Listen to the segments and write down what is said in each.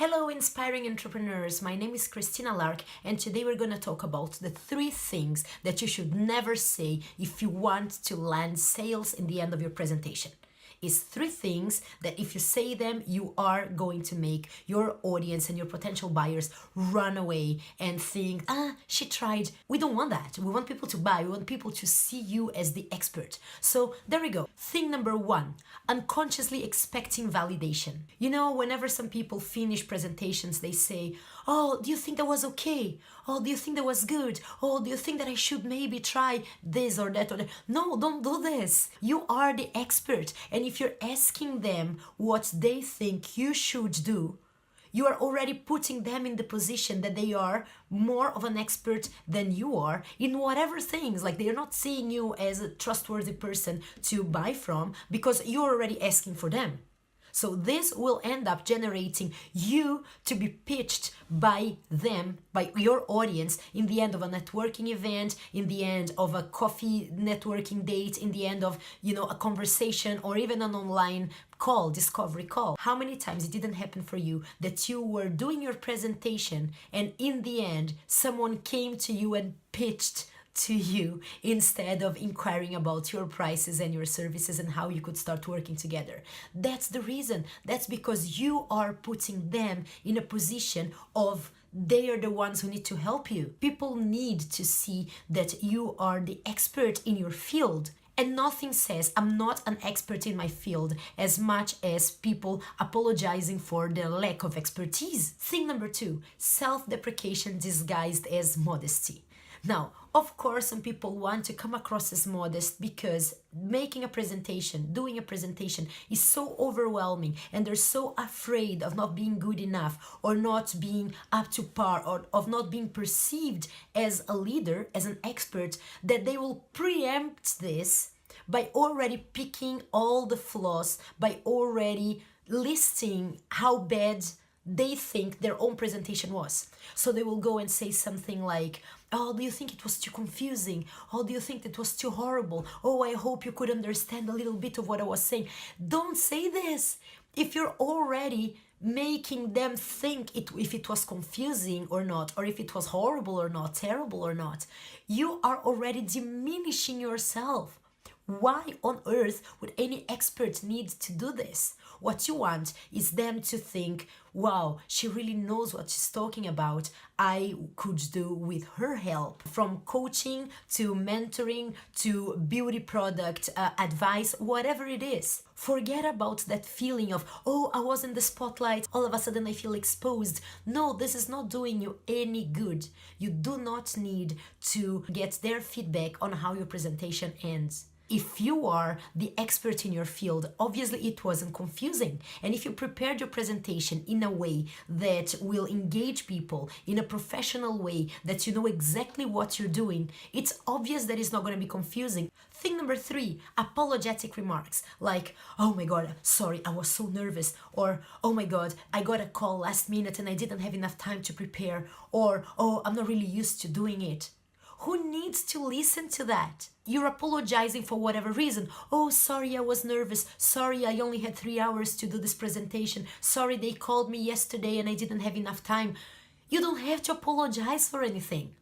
Hello inspiring entrepreneurs, my name is Christina Lark and today we're going to talk about the 3 things that you should never say if you want to land sales in the end of your presentation. It's 3 things that if you say them, you are going to make your audience and your potential buyers run away and think, she tried. We don't want that. We want people to buy. We want people to see you as the expert. So there we go. Thing number 1, unconsciously expecting validation. You know, whenever some people finish presentations, they say, oh, do you think that was okay? Oh, do you think that was good? Oh, do you think that I should maybe try this or that or that? No, don't do this. You are the expert. And if you're asking them what they think you should do, you are already putting them in the position that they are more of an expert than you are in whatever things. Like, they're not seeing you as a trustworthy person to buy from because you're already asking for them. So this will end up generating you to be pitched by them, by your audience, in the end of a networking event, in the end of a coffee networking date, in the end of, a conversation or even an online call, discovery call. How many times it didn't happen for you that you were doing your presentation and in the end someone came to you and pitched to you instead of inquiring about your prices and your services and how you could start working together? That's the reason. That's because you are putting them in a position of they are the ones who need to help you. People need to see that you are the expert in your field. And nothing says I'm not an expert in my field as much as people apologizing for their lack of expertise. Thing number 2, self-deprecation disguised as modesty. Now, of course, some people want to come across as modest because making a presentation, doing a presentation is so overwhelming and they're so afraid of not being good enough or not being up to par or of not being perceived as a leader, as an expert, that they will preempt this by already picking all the flaws, by already listing how bad they think their own presentation was. So they will go and say something like, oh, do you think it was too confusing? Oh, do you think it was too horrible? Oh, I hope you could understand a little bit of what I was saying. Don't say this. If you're already making them think if it was confusing or not, or if it was horrible or not, terrible or not, you are already diminishing yourself. Why on earth would any expert need to do this? What you want is them to think, wow, she really knows what she's talking about. I could do with her help. From coaching to mentoring to beauty product advice, whatever it is. Forget about that feeling of, oh, I was in the spotlight, all of a sudden I feel exposed. No, this is not doing you any good. You do not need to get their feedback on how your presentation ends. If you are the expert in your field, obviously it wasn't confusing. And if you prepared your presentation in a way that will engage people, in a professional way, that you know exactly what you're doing, it's obvious that it's not going to be confusing. Thing number 3, apologetic remarks like, oh my God, sorry, I was so nervous. Or, oh my God, I got a call last minute and I didn't have enough time to prepare. Or, oh, I'm not really used to doing it. Who needs to listen to that? You're apologizing for whatever reason. Oh, sorry, I was nervous. Sorry, I only had 3 hours to do this presentation. Sorry, they called me yesterday and I didn't have enough time. You don't have to apologize for anything.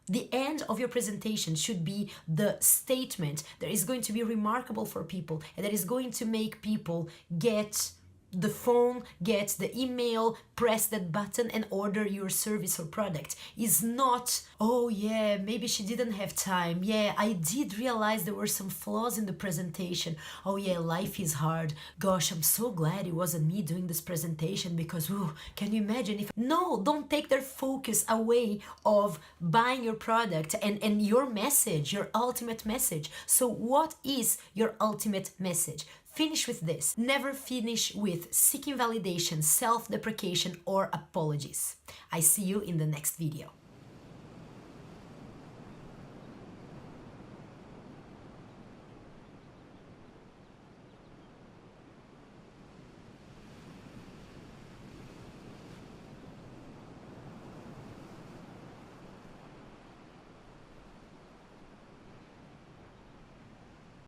The end of your presentation should be the statement that is going to be remarkable for people and that is going to make people get the phone, get the email, press that button and order your service or product. Is not, oh yeah, maybe she didn't have time. Yeah, I did realize there were some flaws in the presentation. Oh yeah, life is hard. Gosh, I'm so glad it wasn't me doing this presentation because, ooh, can you imagine if... No, don't take their focus away of buying your product and your message, your ultimate message. So what is your ultimate message? Finish with this. Never finish with seeking validation, self-deprecation, or apologies. I see you in the next video.